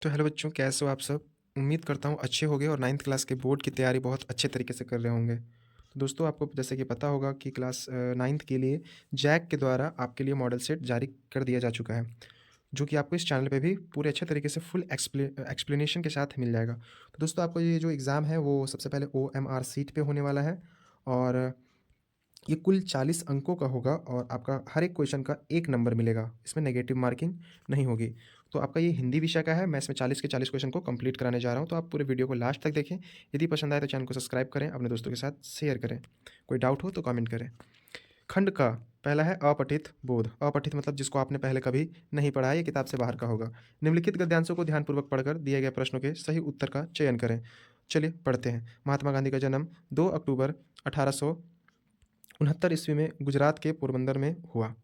तो हेलो बच्चों, कैसे हो आप सब? उम्मीद करता हूँ अच्छे होंगे और 9th क्लास के बोर्ड की तैयारी बहुत अच्छे तरीके से कर रहे होंगे। तो दोस्तों, आपको जैसे कि पता होगा कि क्लास 9th के लिए जैक के द्वारा आपके लिए मॉडल सेट जारी कर दिया जा चुका है, जो कि आपको इस चैनल पे भी पूरे अच्छे तरीके से फुल एक्सप्लेनेशन के साथ मिल जाएगा। तो दोस्तों, आपको ये जो एग्ज़ाम है वो सबसे पहले OMR सीट पे होने वाला है और ये कुल 40 अंकों का होगा और आपका हर एक क्वेश्चन का 1 नंबर मिलेगा, इसमें नेगेटिव मार्किंग नहीं होगी। तो आपका ये हिंदी विषय का है, मैं इसमें 40 के 40 क्वेश्चन को कंप्लीट कराने जा रहा हूँ, तो आप पूरे वीडियो को लास्ट तक देखें। यदि पसंद आए तो चैनल को सब्सक्राइब करें, अपने दोस्तों के साथ शेयर करें। कोई डाउट हो तो कमेंट करें। खंड का पहला है अपठित बोध। अपठित मतलब जिसको आपने पहले कभी नहीं पढ़ा है, ये किताब से बाहर का होगा। निम्नलिखित गद्यांशों को ध्यानपूर्वक पढ़कर दिए गए प्रश्नों के सही उत्तर का चयन करें। चलिए पढ़ते हैं। महात्मा गांधी का जन्म 2 अक्टूबर 1869 ईस्वी में गुजरात के पोरबंदर में हुआ।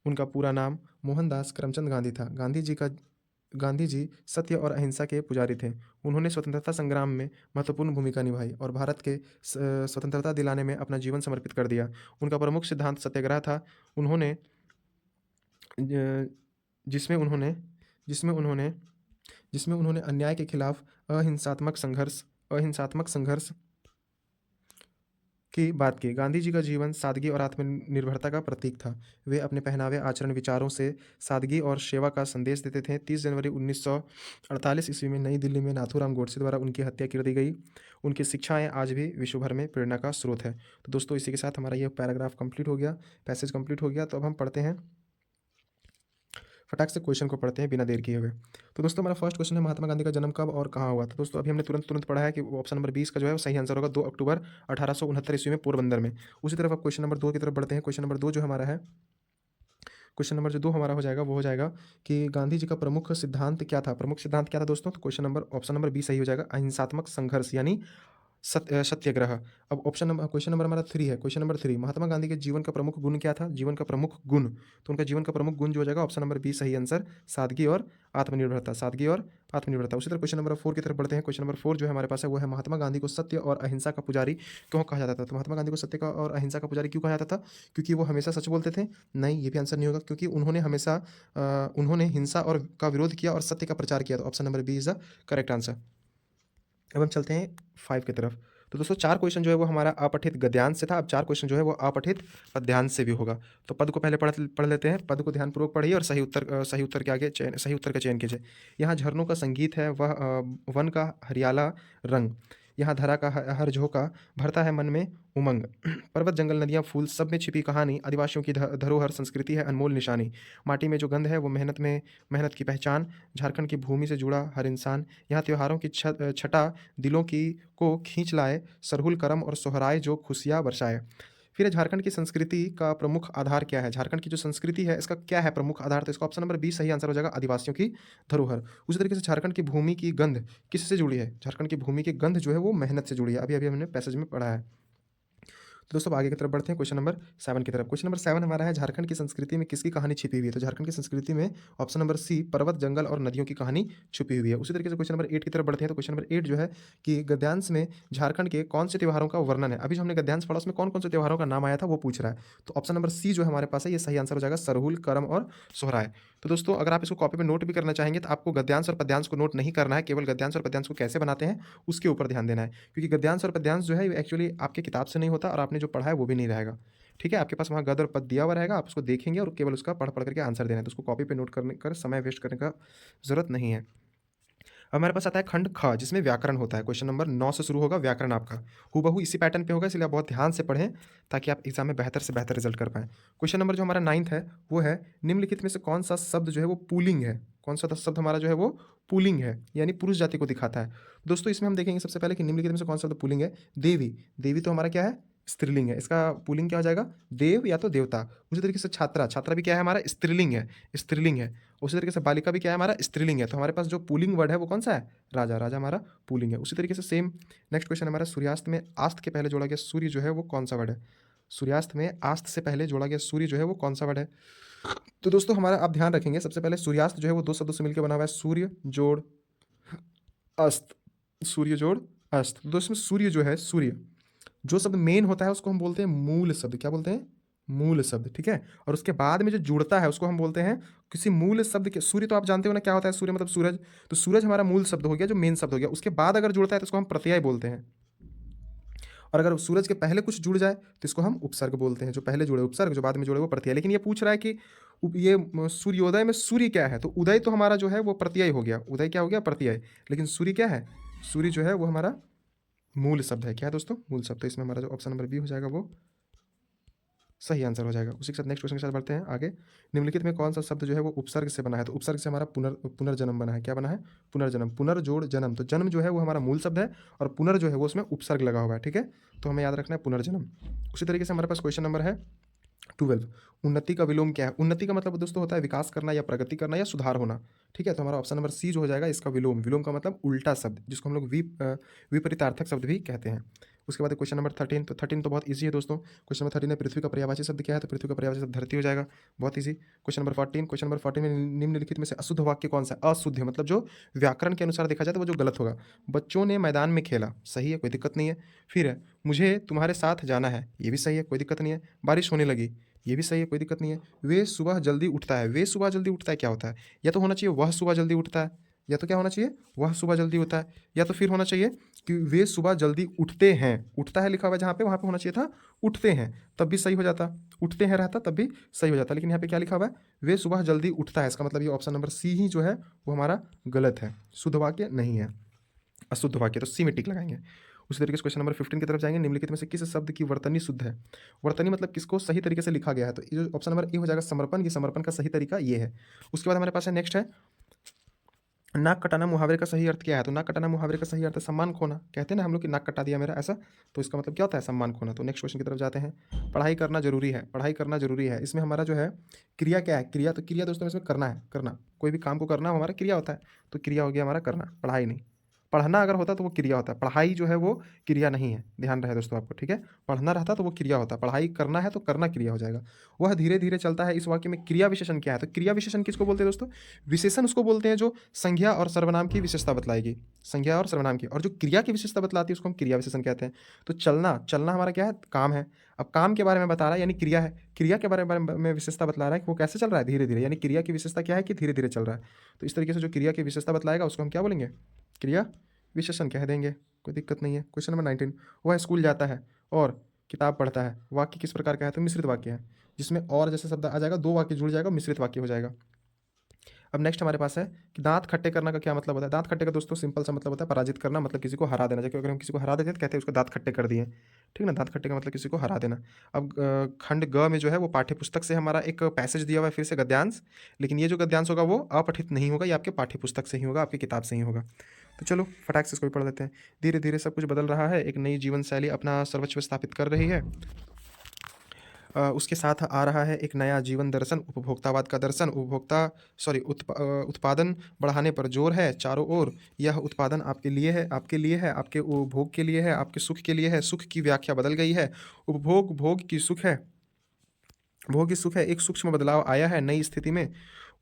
उनका पूरा नाम मोहनदास करमचंद गांधी था। गांधी जी सत्य और अहिंसा के पुजारी थे। उन्होंने स्वतंत्रता संग्राम में महत्वपूर्ण भूमिका निभाई और भारत के स्वतंत्रता दिलाने में अपना जीवन समर्पित कर दिया। उनका प्रमुख सिद्धांत सत्याग्रह था। उन्होंने अ, जिसमें उन्होंने जिसमें उन्होंने जिसमें उन्होंने अन्याय के खिलाफ अहिंसात्मक संघर्ष की बात की। गांधी जी का जीवन सादगी और आत्मनिर्भरता का प्रतीक था। वे अपने पहनावे, आचरण, विचारों से सादगी और सेवा का संदेश देते थे। 30 जनवरी 1948 ईस्वी में नई दिल्ली में नाथूराम गोडसे द्वारा उनकी हत्या कर दी गई। उनकी शिक्षाएं आज भी विश्व भर में प्रेरणा का स्रोत है। तो दोस्तों, इसी के साथ हमारा ये पैराग्राफ कंप्लीट हो गया, पैसेज कंप्लीट हो गया। तो अब हम पढ़ते हैं, फटाक से क्वेश्चन को पढ़ते हैं बिना देर किए हुए। तो दोस्तों, हमारा फर्स्ट क्वेश्चन है, महात्मा गांधी का जन्म कब और कहाँ हुआ? तो दोस्तों, अभी हमने तुरंत तुरंत पढ़ा है कि ऑप्शन नंबर 20 का जो है वो सही आंसर होगा, 2 अक्टूबर 1869 ईस्वी में पोरबंदर में। उसी तरफ अब क्वेश्चन नंबर 2 की तरफ बढ़ते हैं। क्वेश्चन नंबर 2 जो हमारा है, क्वेश्चन नंबर जो 2 हमारा हो जाएगा वो हो जाएगा कि गांधी जी का प्रमुख सिद्धांत क्या था? प्रमुख सिद्धांत क्या था दोस्तों? तो ऑप्शन नंबर बी सही हो जाएगा, अहिंसात्मक संघर्ष यानी सत्याग्रह। अब क्वेश्चन नंबर हमारा 3 है। क्वेश्चन नंबर 3, महात्मा गांधी के जीवन का प्रमुख गुण क्या था? जीवन का प्रमुख गुण, तो उनका जीवन का प्रमुख गुण जो हो जाएगा ऑप्शन नंबर बी सही आंसर, सादगी और आत्मनिर्भरता। सादगी और आत्मनिर्भरता। उसी तरह क्वेश्चन नंबर 4 की तरफ बढ़ते हैं। क्वेश्चन नंबर 4 जो है हमारे पास है वो है, महात्मा गांधी को सत्य और अहिंसा का पुजारी क्यों कहा जाता था? तो महात्मा गांधी को सत्य का और अहिंसा का पुजारी क्यों कहा जाता था? क्योंकि वो हमेशा सच बोलते थे? नहीं, ये भी आंसर नहीं होगा, क्योंकि उन्होंने हिंसा और का विरोध किया और सत्य का प्रचार किया। तो option number B is the correct answer. अब हम चलते हैं 5 की तरफ। तो दोस्तों, 4 क्वेश्चन जो है वो हमारा अपठित गद्यांश से था। अब 4 क्वेश्चन जो है वो अपठित पद्यांश से भी होगा। तो पद को पहले पढ़ पढ़ लेते हैं। पद को ध्यानपूर्वक पढ़िए और सही उत्तर के आगे सही उत्तर का चयन कीजिए। यहाँ झरनों का संगीत है, वह वन का हरियाला रंग। यहाँ धरा का हर झोंका भरता है मन में उमंग। पर्वत, जंगल, नदियाँ, फूल, सब में छिपी कहानी। आदिवासियों की धरोहर, संस्कृति है अनमोल निशानी। माटी में जो गंध है वो मेहनत की पहचान। झारखंड की भूमि से जुड़ा हर इंसान। यहाँ त्योहारों की छटा दिलों की को खींच लाए। सरहुल करम और सोहराय जो खुशियाँ बरसाए। फिर है, झारखंड की संस्कृति का प्रमुख आधार क्या है? झारखंड की जो संस्कृति है इसका क्या है प्रमुख आधार? तो इसका ऑप्शन नंबर बी सही आंसर हो जाएगा, आदिवासियों की धरोहर। उसी तरीके से झारखंड की भूमि की गंध किससे जुड़ी है? झारखंड की भूमि की गंध जो है वो मेहनत से जुड़ी है। अभी अभी हमने पैसेज में पढ़ा है। तो दोस्तों, अब आगे की तरफ बढ़ते हैं, क्वेश्चन नंबर 7 की तरफ। क्वेश्चन नंबर 7 हमारा है, झारखंड की संस्कृति में किसकी कहानी छिपी हुई है? तो झारखंड की संस्कृति में ऑप्शन नंबर सी, पर्वत, जंगल और नदियों की कहानी छुपी हुई है। उसी तरीके से क्वेश्चन नंबर 8 की तरफ बढ़ते हैं। तो क्वेश्चन नंबर 8 जो है कि गद्यांश में झारखंड के कौन से त्योहारों का वर्णन है? अभी जो हमने गद्यांश पढ़ा उसमें कौन कौन से त्योहारों का नाम आया था वो पूछ रहा है। तो ऑप्शन नंबर सी जो हमारे पास है ये सही आंसर हो जाएगा, सरहुल, करम और सोहराय। तो दोस्तों, अगर आप इसको कॉपी पे नोट भी करना चाहेंगे तो आपको गद्यांश और पद्यांश को नोट नहीं करना है, केवल गद्यांश और पद्यांश को कैसे बनाते हैं उसके ऊपर ध्यान देना है, क्योंकि गद्यांश और पद्यांश जो है एक्चुअली आपके किताब से नहीं होता और आपने जो पढ़ा है वो भी नहीं रहेगा। ठीक है, आपके पास वहाँ गद्य और पद दिया हुआ रहेगा, आप उसको देखेंगे और केवल उसका पढ़ पढ़ करके आंसर देना है। तो उसको कॉपी पे नोट करने कर समय वेस्ट करने का जरूरत नहीं है। अब हमारे पास आता है खंड ख, जिसमें व्याकरण होता है। क्वेश्चन नंबर 9 से शुरू होगा व्याकरण आपका। हूबहू इसी पैटर्न पे होगा, इसलिए आप बहुत ध्यान से पढ़ें ताकि आप एग्जाम में बेहतर से बेहतर रिजल्ट कर पाएं। क्वेश्चन नंबर जो हमारा 9th है वो है, निम्नलिखित में से कौन सा शब्द जो है वो पुल्लिंग है? कौन सा शब्द हमारा जो है वो पुल्लिंग है, यानी पुरुष जाति को दिखाता है? दोस्तों, इसमें हम देखेंगे सबसे पहले कि निम्नलिखित में से कौन सा शब्द पुल्लिंग है। देवी, देवी तो हमारा क्या है? स्त्रीलिंग है। इसका पुल्लिंग क्या हो जाएगा? देव या तो देवता। उसी तरीके से छात्रा, छात्रा भी क्या है हमारा? स्त्रीलिंग है, स्त्रीलिंग है। उसी तरीके से बालिका भी क्या है हमारा? स्त्रीलिंग है। तो हमारे पास जो पुल्लिंग वर्ड है वो कौन सा है? राजा, राजा हमारा पुल्लिंग है। उसी तरीके से सेम नेक्स्ट क्वेश्चन हमारा, सूर्यास्त में आस्त के पहले जोड़ा गया सूर्य जो है वो कौन सा वर्ड है? सूर्यास्त में आस्त से पहले जोड़ा गया सूर्य जो है वो कौन सा वर्ड है? तो दोस्तों, हमारा आप ध्यान रखेंगे, सबसे पहले सूर्यास्त जो है वो 2 शब्दों से मिलकर बना हुआ है, सूर्य जोड़ अस्त। सूर्य जोड़ अस्त। तो दोस्तों, सूर्य जो है, सूर्य जो शब्द मेन होता है उसको हम बोलते हैं मूल शब्द। क्या बोलते हैं? मूल शब्द, ठीक है। और उसके बाद में जो जुड़ता है उसको हम बोलते हैं किसी मूल शब्द के। सूर्य तो आप जानते हो ना क्या होता है, सूर्य मतलब सूरज। तो सूरज हमारा मूल शब्द हो गया, जो मेन शब्द हो गया। उसके बाद अगर जुड़ता है तो उसको हम प्रत्यय बोलते हैं। और अगर सूरज के पहले कुछ जुड़ जाए तो इसको हम उपसर्ग बोलते हैं। जो पहले जुड़े उपसर्ग, जो बाद में जुड़े वो प्रत्यय। लेकिन ये पूछ रहा है कि सूर्योदय में सूर्य क्या है, तो उदय तो हमारा जो है वो प्रत्यय हो गया। उदय क्या हो गया, प्रत्यय। लेकिन सूर्य क्या है, सूर्य जो है वो हमारा मूल शब्द है। क्या है दोस्तों, मूल शब्द। तो इसमें हमारा जो ऑप्शन नंबर बी हो जाएगा वो सही आंसर हो जाएगा। उसी के साथ नेक्स्ट क्वेश्चन के साथ बढ़ते हैं आगे। निम्नलिखित में कौन सा शब्द जो है वो उपसर्ग से बना है, तो उपसर्ग से हमारा पुनर्जन्म बना है। क्या बना है, पुनर्जन्म। पुनर्जोड़ जन्म, तो जन्म जो है वो हमारा मूल शब्द है और पुनर् जो है वो उसमें उपसर्ग लगा हुआ है, ठीक है। तो हमें याद रखना है पुनर्जन्म। उसी तरीके से हमारे पास क्वेश्चन नंबर है 12। उन्नति का विलोम क्या है। उन्नति का मतलब दोस्तों होता है विकास करना या प्रगति करना या सुधार होना, ठीक है। तो हमारा ऑप्शन नंबर सी जो हो जाएगा इसका विलोम। विलोम का मतलब उल्टा शब्द, जिसको हम लोग विपरीतार्थक शब्द भी कहते हैं। उसके बाद क्वेश्चन नंबर 13। तो 13 तो बहुत ईजी है दोस्तों। क्वेश्चन नंबर 13 है पृथ्वी का पर्यायवाची शब्द क्या है, तो पृथ्वी का पर्यायवाची शब्द धरती हो जाएगा। बहुत easy. Question number 14। Question number 14 में निम्नलिखित में से अशुद्ध वाक्य कौन सा है। अशुद्ध मतलब जो व्याकरण के अनुसार देखा जाए तो वो जो गलत होगा। बच्चों ने मैदान में खेला, सही है, कोई दिक्कत नहीं है। फिर है मुझे तुम्हारे साथ जाना है, ये भी सही है, कोई दिक्कत नहीं है। बारिश होने लगी, ये भी सही है, कोई दिक्कत नहीं है। वे सुबह जल्दी उठता है, वे सुबह जल्दी उठता है क्या होता है, या तो होना चाहिए वह सुबह जल्दी उठता है, या तो क्या होना चाहिए, वह सुबह जल्दी होता है, या तो फिर होना चाहिए कि वे सुबह जल्दी उठते हैं। उठता है लिखा हुआ है जहाँ पे, वहाँ पे होना चाहिए था उठते हैं, तब भी सही हो जाता। उठते हैं रहता तब भी सही हो जाता। लेकिन यहाँ पे क्या लिखा हुआ है, वे सुबह जल्दी उठता है। इसका मतलब ये ऑप्शन नंबर सी ही जो है वो हमारा गलत है, शुद्ध वाक्य नहीं है, अशुद्ध वाक्य। तो सी में टिक लगाएंगे। उसी तरीके से क्वेश्चन नंबर 15 की तरफ जाएंगे। निम्नलिखित में से किस शब्द की वर्तनी शुद्ध है। वर्तनी मतलब किसको सही तरीके से लिखा गया है, तो ये जो ऑप्शन नंबर ए हो जाएगा समर्पण। ये समर्पण का सही तरीका ये है। उसके बाद हमारे पास है नेक्स्ट है नाक कटाना मुहावरे का सही अर्थ क्या है। तो नाक कटाना मुहावरे का सही अर्थ है सम्मान खोना। कहते हैं ना हम लोग कि नाक कटा दिया मेरा, ऐसा। तो इसका मतलब क्या होता है, सम्मान खोना। तो नेक्स्ट क्वेश्चन की तरफ जाते हैं। पढ़ाई करना जरूरी है, पढ़ाई करना जरूरी है, इसमें हमारा जो है क्रिया क्या है, क्रिया। तो क्रिया दोस्तों इसमें करना है, करना। कोई भी काम को करना हमारा क्रिया होता है। तो क्रिया हो गया हमारा करना, पढ़ाई नहीं। पढ़ना अगर होता तो वो क्रिया होता है, पढ़ाई जो है वो क्रिया नहीं है, ध्यान रहे दोस्तों आपको, ठीक है। पढ़ना रहता तो वो क्रिया होता, पढ़ाई करना है तो करना क्रिया हो जाएगा। वह धीरे धीरे चलता है, इस वाक्य में क्रिया विशेषण क्या है। तो क्रिया विशेषण किसको बोलते हैं दोस्तों, विशेषण उसको बोलते हैं जो संज्ञा और सर्वनाम की विशेषता बतलाएगी, संज्ञा और सर्वनाम की। और जो क्रिया की विशेषता बतलाती है उसको हम क्रिया विशेषण कहते हैं। तो चलना, चलना हमारा क्या है, काम है। अब काम के बारे में बता रहा है यानी क्रिया है, क्रिया के बारे में विशेषता बतला रहा है कि वो कैसे चल रहा है, धीरे धीरे, यानी क्रिया की विशेषता क्या है कि धीरे धीरे चल रहा है। तो इस तरीके से जो क्रिया की विशेषता बतलाएगा उसको हम क्या बोलेंगे, क्रिया विशेषण कह देंगे, कोई दिक्कत नहीं है। Question number 19। वह स्कूल जाता है और किताब पढ़ता है, वाक्य किस प्रकार का है, तो मिश्रित वाक्य है, जिसमें और जैसे शब्द आ जाएगा, दो वाक्य जुड़ जाएगा, मिश्रित वाक्य हो जाएगा। अब नेक्स्ट हमारे पास है कि दांत खट्टे करना का क्या मतलब होता है। दांत खट्टे का दोस्तों सिंपल सा मतलब होता है पराजित करना, मतलब किसी को हरा देना। जैसे अगर हम किसी को हरा देते हैं तो कहते हैं उसको दांत खट्टे कर दिए, ठीक ना। दांत खट्टे का मतलब किसी को हरा देना। अब खंड ग में जो है वो पाठ्य पुस्तक से हमारा एक पैसेज दिया हुआ है, फिर से गद्यांश। लेकिन ये जो गद्यांश होगा वो अपठित नहीं होगा, ये आपके पाठ्य पुस्तक से ही होगा, आपकी किताब से ही होगा। तो चलो फटाक से इसको भी पढ़ लेते हैं। धीरे धीरे सब कुछ बदल रहा है, एक नई जीवन शैली अपना सर्वस्व स्थापित कर रही है। उसके साथ आ रहा है एक नया जीवन दर्शन, उपभोक्तावाद का दर्शन। उत्पादन बढ़ाने पर जोर है चारों ओर। यह उत्पादन आपके लिए है, आपके लिए है, आपके उपभोग के लिए है, आपके सुख के लिए है। सुख की व्याख्या बदल गई है, उपभोग भोग की सुख है, भोग की सुख है। एक सूक्ष्म बदलाव आया है नई स्थिति में।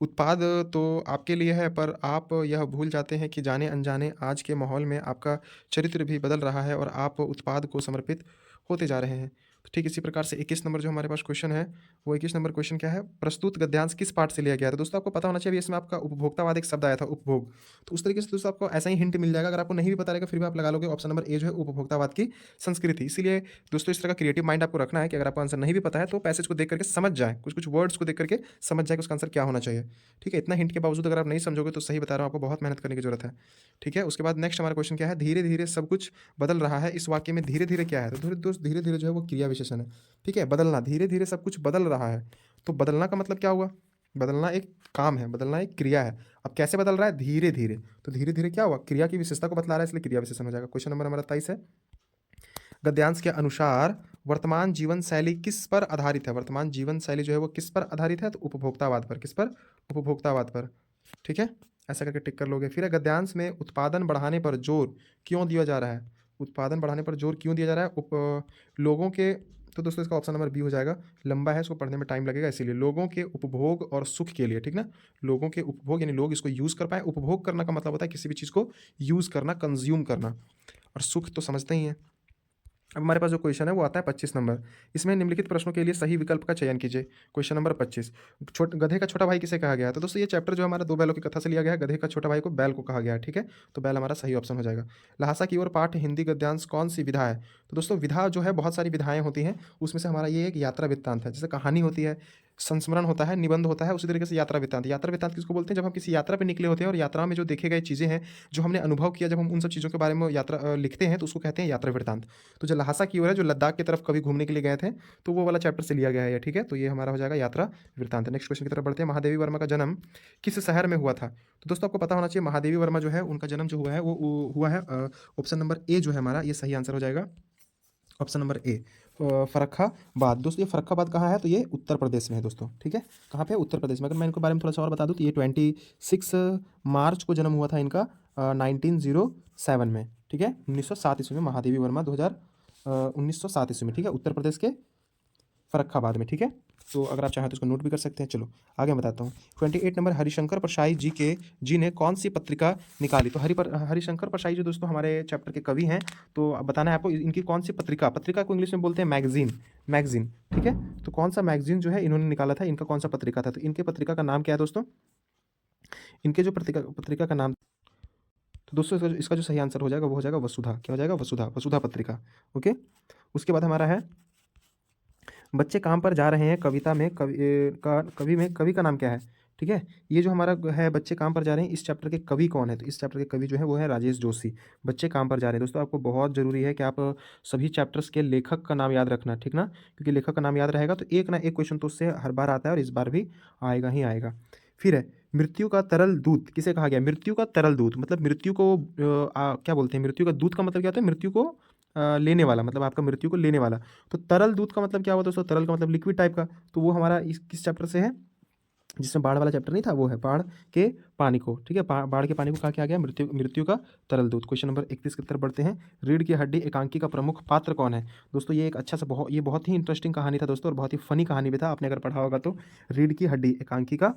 उत्पाद तो आपके लिए है पर आप यह भूल जाते हैं कि जाने अनजाने आज के माहौल में आपका चरित्र भी बदल रहा है और आप उत्पाद को समर्पित होते जा रहे हैं। तो ठीक इसी प्रकार से 21 नंबर जो हमारे पास क्वेश्चन है, वो 21 नंबर क्वेश्चन क्या है, प्रस्तुत गद्यांश किस पाठ से लिया गया है। तो दोस्तों आपको पता होना चाहिए इसमें आपका उपभोक्तावाद एक शब्द आया था, उपभोग। तो उस तरीके से दोस्तों आपको ऐसा ही हिंट मिल जाएगा। अगर आपको नहीं भी पता रहेगा फिर भी आप लगा लोगे ऑप्शन नंबर ए जो है उपभोक्तावाद की संस्कृति। इसीलिए दोस्तों इस तरह का क्रिएटिव माइंड आपको रखना है कि अगर आपको आंसर नहीं भी पता है तो पैसेज को देख करके समझ जाए, कुछ कुछ वर्ड्स को देख करके समझ जाए कि उसका आंसर क्या होना चाहिए, ठीक है। इतना हिंट के बावजूद अगर आप नहीं समझोगे तो सही बता रहा हूँ, आपको बहुत मेहनत करने की जरूरत है, ठीक है। उसके बाद नेक्स्ट हमारा क्वेश्चन क्या है, धीरे धीरे सब कुछ बदल रहा है, इस वाक्य में धीरे धीरे क्या है। तो दोस्त धीरे धीरे जो है वो क्रिया विशेषण है, ठीक है। बदलना, धीरे धीरे सब कुछ बदल रहा है, तो बदलना का मतलब क्या हुआ, बदलना एक काम है, बदलना एक क्रिया है। अब कैसे बदल रहा है, धीरे धीरे। तो धीरे धीरे क्या हुआ, क्रिया की विशेषता को बतला रहा है, इसलिए क्रिया विशेषण हो जाएगा। क्वेश्चन नंबर हमारा 23 है, गद्यांश के अनुसार वर्तमान जीवन शैली किस पर आधारित है। वर्तमान जीवन शैली जो है वो किस पर आधारित है, तो उपभोक्तावाद पर। किस पर, उपभोक्तावाद पर, ठीक है। ऐसा करके टिक कर लोगे। फिर है गद्यांश में उत्पादन बढ़ाने पर जोर क्यों दिया जा रहा है। उत्पादन बढ़ाने पर जोर क्यों दिया जा रहा है, लोगों के। तो दोस्तों इसका ऑप्शन नंबर बी हो जाएगा, लंबा है इसको पढ़ने में टाइम लगेगा, इसीलिए लोगों के उपभोग और सुख के लिए, ठीक ना। लोगों के उपभोग यानी लोग इसको यूज़ कर पाए। उपभोग करना का मतलब होता है किसी भी चीज़ को यूज़ करना, कंज्यूम करना। और सुख तो समझते ही हैं, अब हमारे पास जो क्वेश्चन है वो आता है 25 नंबर। इसमें निम्नलिखित प्रश्नों के लिए सही विकल्प का चयन कीजिए। क्वेश्चन नंबर 25, गधे का छोटा भाई किसे कहा गया है? तो दोस्तों ये चैप्टर जो हमारा दो बैलों की कथा से लिया गया है। गधे का छोटा भाई को बैल को कहा गया है, ठीक है। तो बैल हमारा सही ऑप्शन हो जाएगा। लहासा की ओर पाठ हिंदी गद्यांश कौन सी विधा है? तो दोस्तों विधा जो है बहुत सारी विधाएं होती हैं, उसमें से हमारा ये एक यात्रा वृत्तांत है। जैसे कहानी होती है, संस्मरण होता है, निबंध होता है, उसी तरीके से यात्रा वृत्तांत। यात्रा वृत्तांत किसको बोलते हैं? जब हम किसी यात्रा पे निकले होते हैं और यात्रा में जो देखे गए चीज़ें हैं, जो हमने अनुभव किया, जब हम उन सब चीज़ों के बारे में लिखते हैं तो उसको कहते हैं यात्रा वृत्तांत। तो जो लहासा की ओर है, जो लद्दाख की तरफ कभी घूमने के लिए गए थे, तो वो वाला चैप्टर से लिया गया है ये, ठीक है। तो ये हमारा हो जाएगा यात्रा वृत्तांत। नेक्स्ट क्वेश्चन की तरफ बढ़ते हैं। महादेवी वर्मा का जन्म किस शहर में हुआ था? तो दोस्तों आपको पता होना चाहिए, महादेवी वर्मा जो है उनका जन्म जो हुआ है वो हुआ है ऑप्शन नंबर ए जो है हमारा ये सही आंसर हो जाएगा। Option number A Farrukhabad. दोस्तों ये फर्रुखाबाद कहाँ है? तो ये उत्तर प्रदेश में है दोस्तों, ठीक है। कहाँ पे है? उत्तर प्रदेश में। अगर मैं इनके बारे में थोड़ा सा और बता दूँ तो ये 26 मार्च को जन्म हुआ था इनका 1907 में, ठीक है। 1907 ईस्वी में महादेवी वर्मा 1907 ईस्वी में, ठीक है, उत्तर प्रदेश के फर्रुखाबाद में, ठीक है। तो अगर आप चाहें तो इसको नोट भी कर सकते हैं। चलो आगे मैं बताता हूँ। 28 नंबर, हरिशंकर परसाई जी ने कौन सी पत्रिका निकाली? तो हरिशंकर परसाई जो दोस्तों हमारे चैप्टर के कवि हैं, तो अब बताना है आपको इनकी कौन सी पत्रिका को इंग्लिश में बोलते हैं मैगजीन, ठीक है। तो कौन सा मैगजीन जो है इन्होंने निकाला था, इनका कौन सा पत्रिका था? तो इनके पत्रिका का नाम क्या है दोस्तों? इनके जो पत्रिका का नाम, तो दोस्तों इसका जो सही आंसर हो जाएगा वो हो जाएगा वसुधा। क्या हो जाएगा? वसुधा पत्रिका, ओके। उसके बाद हमारा है बच्चे काम पर जा रहे हैं। कविता में कवि का नाम क्या है? ठीक है। ये जो हमारा है बच्चे काम पर जा रहे हैं, इस चैप्टर के कवि कौन है? तो इस चैप्टर के कवि जो है वो है राजेश जोशी। बच्चे काम पर जा रहे हैं दोस्तों, आपको बहुत ज़रूरी है कि आप सभी चैप्टर्स के लेखक का नाम याद रखना, ठीक ना। क्योंकि लेखक का नाम याद रहेगा तो एक ना एक क्वेश्चन तो उससे हर बार आता है और इस बार भी आएगा ही आएगा। फिर है मृत्यु का तरल दूत किसे कहा गया? मृत्यु का तरल दूत मतलब मृत्यु को क्या बोलते हैं? मृत्यु का दूत का मतलब क्या होता है? मृत्यु को लेने वाला, मतलब आपका मृत्यु को लेने वाला। तो तरल दूत का मतलब क्या हुआ दोस्तों? तरल का मतलब लिक्विड टाइप का। तो वो हमारा इस किस चैप्टर से है? जिसमें बाढ़ वाला चैप्टर नहीं था, वो है बाढ़ के पानी को, ठीक है। बाढ़ के पानी को कहा क्या गया? मृत्यु का तरल दूत। क्वेश्चन नंबर 31 की तरफ बढ़ते हैं। रीढ़ की हड्डी एकांकी का प्रमुख पात्र कौन है? दोस्तों ये एक अच्छा सा बहुत ही इंटरेस्टिंग कहानी था दोस्तों, और बहुत ही फनी कहानी भी था, आपने अगर पढ़ा होगा तो। रीढ़ की हड्डी एकांकी का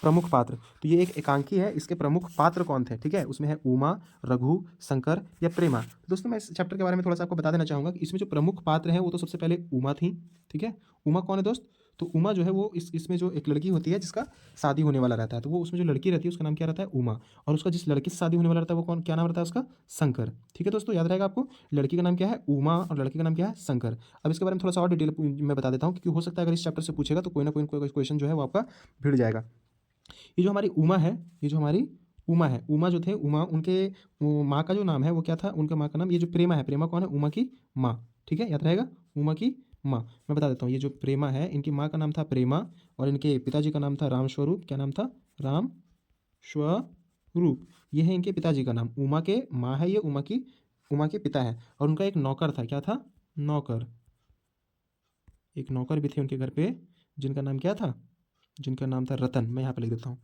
प्रमुख पात्र, तो ये एक एकांकी है, इसके प्रमुख पात्र कौन थे? ठीक है, उसमें है उमा, रघु, शंकर या प्रेमा। दोस्तों मैं इस चैप्टर के बारे में थोड़ा सा आपको बता देना चाहूँगा कि इसमें जो प्रमुख पात्र हैं वो तो सबसे पहले उमा थी, ठीक है। उमा कौन है दोस्त? तो उमा जो है वो इसमें जो एक लड़की होती है जिसका शादी होने वाला रहता है, तो वो उसमें जो लड़की रहती है उसका नाम क्या रहता है? उमा। और उसका जिस लड़की से शादी होने वाला रहता है वो क्या नाम रहता है उसका? शंकर। ठीक है दोस्तों, याद रहेगा आपको, लड़की का नाम क्या है? उमा, और लड़के का नाम क्या है? शंकर। अब इसके बारे में थोड़ा सा और डिटेल मैं बता देता हूँ, क्योंकि हो सकता है अगर इस चैप्टर से पूछेगा तो कोई ना कोई क्वेश्चन जो है वो आपका भिड़ जाएगा। ये जो हमारी उमा है, ये जो हमारी उमा है, उमा जो थे, उमा उनके माँ का जो नाम है वो क्या था? उनके माँ का नाम, ये जो प्रेमा है, प्रेमा कौन है? उमा की माँ, ठीक है, याद रहेगा, उमा की माँ। मैं बता देता हूँ, ये जो प्रेमा है इनकी माँ का नाम था प्रेमा, और इनके पिताजी का नाम था रामस्वरूप। क्या नाम था? राम स्वरूप। ये है इनके पिताजी का नाम। उमा के माँ है ये, उमा के पिता है। और उनका एक नौकर था, क्या था? नौकर। एक नौकर भी थे उनके घर पे, जिनका नाम क्या था? जिनका नाम था रतन। मैं यहाँ पे लिख देता हूँ,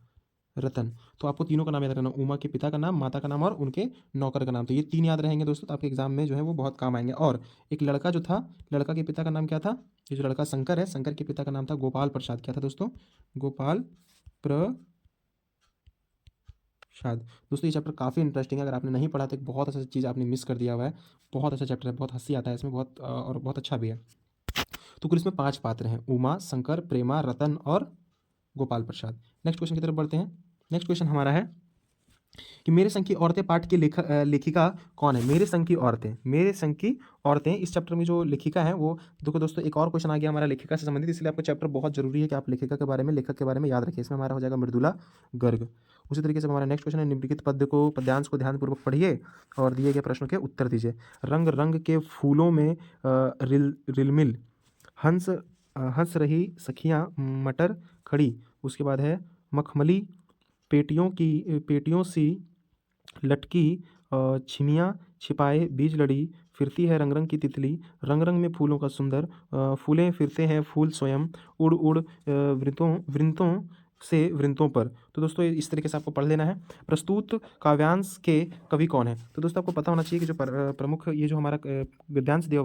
रतन। तो आपको तीनों का नाम याद रखना, उमा के पिता का नाम, माता का नाम और उनके नौकर का नाम। तो ये तीन याद रहेंगे दोस्तों, तो आपके एग्जाम में जो है वो बहुत काम आएंगे। और एक लड़का जो था, लड़का के पिता का नाम क्या था? ये जो लड़का शंकर है, शंकर के पिता का नाम था गोपाल प्रसाद। क्या था दोस्तों? गोपाल प्रसाद। दोस्तों ये चैप्टर काफ़ी इंटरेस्टिंग है, अगर आपने नहीं पढ़ा तो एक बहुत अच्छा चीज़ आपने मिस कर दिया हुआ है। बहुत अच्छा चैप्टर है, बहुत हंसी आता है इसमें, बहुत और बहुत अच्छा भी है। तो कुल इसमें 5 पात्र हैं, उमा, शंकर, प्रेमा, रतन और गोपाल प्रसाद। नेक्स्ट क्वेश्चन की तरफ बढ़ते हैं। नेक्स्ट क्वेश्चन हमारा है कि मेरे संग की औरतें पाठ की लेखिका कौन है? मेरे संग की औरतें इस चैप्टर में जो लेखिका है वो, देखो दोस्तों एक और क्वेश्चन आ गया हमारा लेखिका से संबंधित, इसलिए आपको चैप्टर बहुत जरूरी है कि आप लेखिका के बारे में, लेखक के बारे में याद रखिए। इसमें हमारा हो जाएगा मृदुला गर्ग। उसी तरीके से हमारा नेक्स्ट क्वेश्चन है, निम्नलिखित पद्यांश को ध्यानपूर्वक पढ़िए और दिए गए प्रश्नों के उत्तर दीजिए। रंग रंग के फूलों में रिलमिल हंस रही सखियाँ मटर खड़ी। उसके बाद है मखमली पेटियों सी लटकी छिमियाँ छिपाए बीज लड़ी, फिरती है रंग रंग की तितली, रंग रंग में फूलों का सुंदर, फूलें फिरते हैं फूल स्वयं, उड़ उड़ वृंतों से वृंतों पर। तो दोस्तों इस तरीके से आपको पढ़ लेना है। प्रस्तुत काव्यांश के कवि कौन है? तो दोस्तों आपको पता होना चाहिए कि जो प्रमुख, ये जो हमारा पद्यांश दिया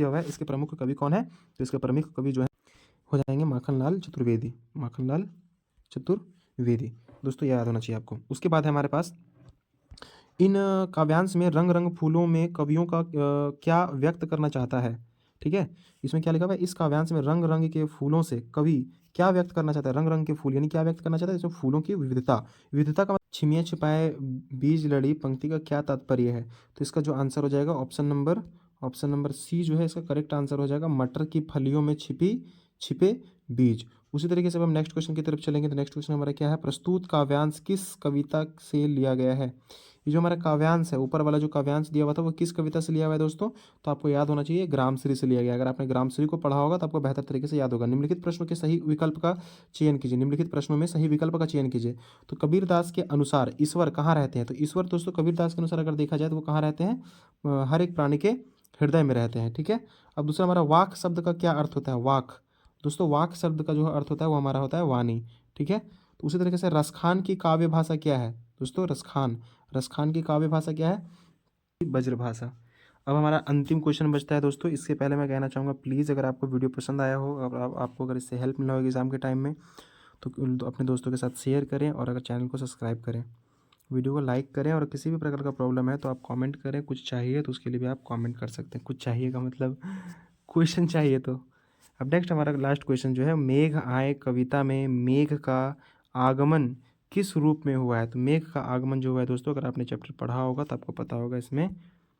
हुआ है, इसके प्रमुख कवि कौन है? तो इसके प्रमुख कवि जो है हो जाएंगे माखनलाल चतुर्वेदी। दोस्तों याद होना चाहिए आपको। उसके बाद है हमारे पास इन काव्यांश में रंग रंग फूलों में कवियों का क्या व्यक्त करना चाहता है। ठीक है, इसमें क्या लिखा हुआ है, इस काव्यांश में रंग रंग के फूलों से कवि क्या व्यक्त करना चाहता है। रंग रंग के फूल यानी क्या व्यक्त करना चाहता है, इसमें फूलों की विविधता। विविधता का मतलब छिमिया छिपाए बीज लड़ी पंक्ति का क्या तात्पर्य है। तो इसका जो आंसर हो जाएगा ऑप्शन नंबर सी जो है इसका करेक्ट आंसर हो जाएगा, मटर की फलियों में छिपे बीज। उसी तरीके से अब हम नेक्स्ट क्वेश्चन की तरफ चलेंगे। तो नेक्स्ट क्वेश्चन हमारा क्या है, प्रस्तुत काव्यांश किस कविता से लिया गया है। ये जो हमारा काव्यांश है, ऊपर वाला जो काव्यांश दिया हुआ था वो किस कविता से लिया हुआ है दोस्तों। तो आपको याद होना चाहिए ग्रामश्री से लिया गया। अगर आपने ग्रामश्री को पढ़ा होगा तो आपको बेहतर तरीके से याद होगा। निम्नलिखित प्रश्नों के सही विकल्प का चयन कीजिए। निम्नलिखित प्रश्नों में सही विकल्प का चयन कीजिए। तो कबीरदास के अनुसार ईश्वर कहाँ रहते हैं। तो ईश्वर दोस्तों कबीरदास के अनुसार अगर देखा जाए तो वो कहाँ रहते हैं, हर एक प्राणी के हृदय में रहते हैं। ठीक है, अब दूसरा हमारा वाक शब्द का क्या अर्थ होता है। वाक दोस्तों, वाक शब्द का जो अर्थ होता है वो हमारा होता है वाणी। ठीक है, तो उसी तरीके से रसखान की काव्य भाषा क्या है दोस्तों, रसखान की काव्य भाषा क्या है, ब्रजभाषा। अब हमारा अंतिम क्वेश्चन बचता है दोस्तों। इसके पहले मैं कहना चाहूँगा प्लीज़ अगर आपको वीडियो पसंद आया हो, अगर आपको अगर इससे हेल्प मिला हो एग्ज़ाम के टाइम में, तो अपने दोस्तों के साथ शेयर करें और अगर चैनल को सब्सक्राइब करें, वीडियो को लाइक करें। और किसी भी प्रकार का प्रॉब्लम है तो आप कमेंट करें। कुछ चाहिए तो उसके लिए भी आप कमेंट कर सकते हैं। कुछ चाहिए का मतलब क्वेश्चन चाहिए तो। अब नेक्स्ट हमारा लास्ट क्वेश्चन जो है, मेघ आए कविता में मेघ का आगमन किस रूप में हुआ है। तो मेघ का आगमन जो हुआ है दोस्तों, अगर आपने चैप्टर पढ़ा होगा तो आपको पता होगा, इसमें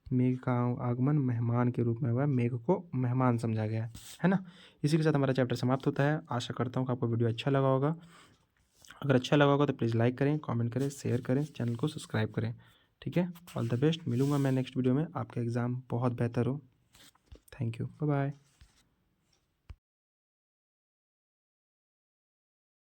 मेघ का आगमन मेहमान के रूप में हुआ है। मेघ को मेहमान समझा गया है ना। इसी के साथ हमारा चैप्टर समाप्त होता है। आशा करता हूँ कि आपको वीडियो अच्छा लगा होगा। अगर अच्छा लगा होगा तो प्लीज़ लाइक करें, कमेंट करें, शेयर करें, चैनल को सब्सक्राइब करें। ठीक है, ऑल द बेस्ट। मिलूंगा मैं नेक्स्ट वीडियो में। आपका एग्ज़ाम बहुत बेहतर हो। Thank you, bye bye.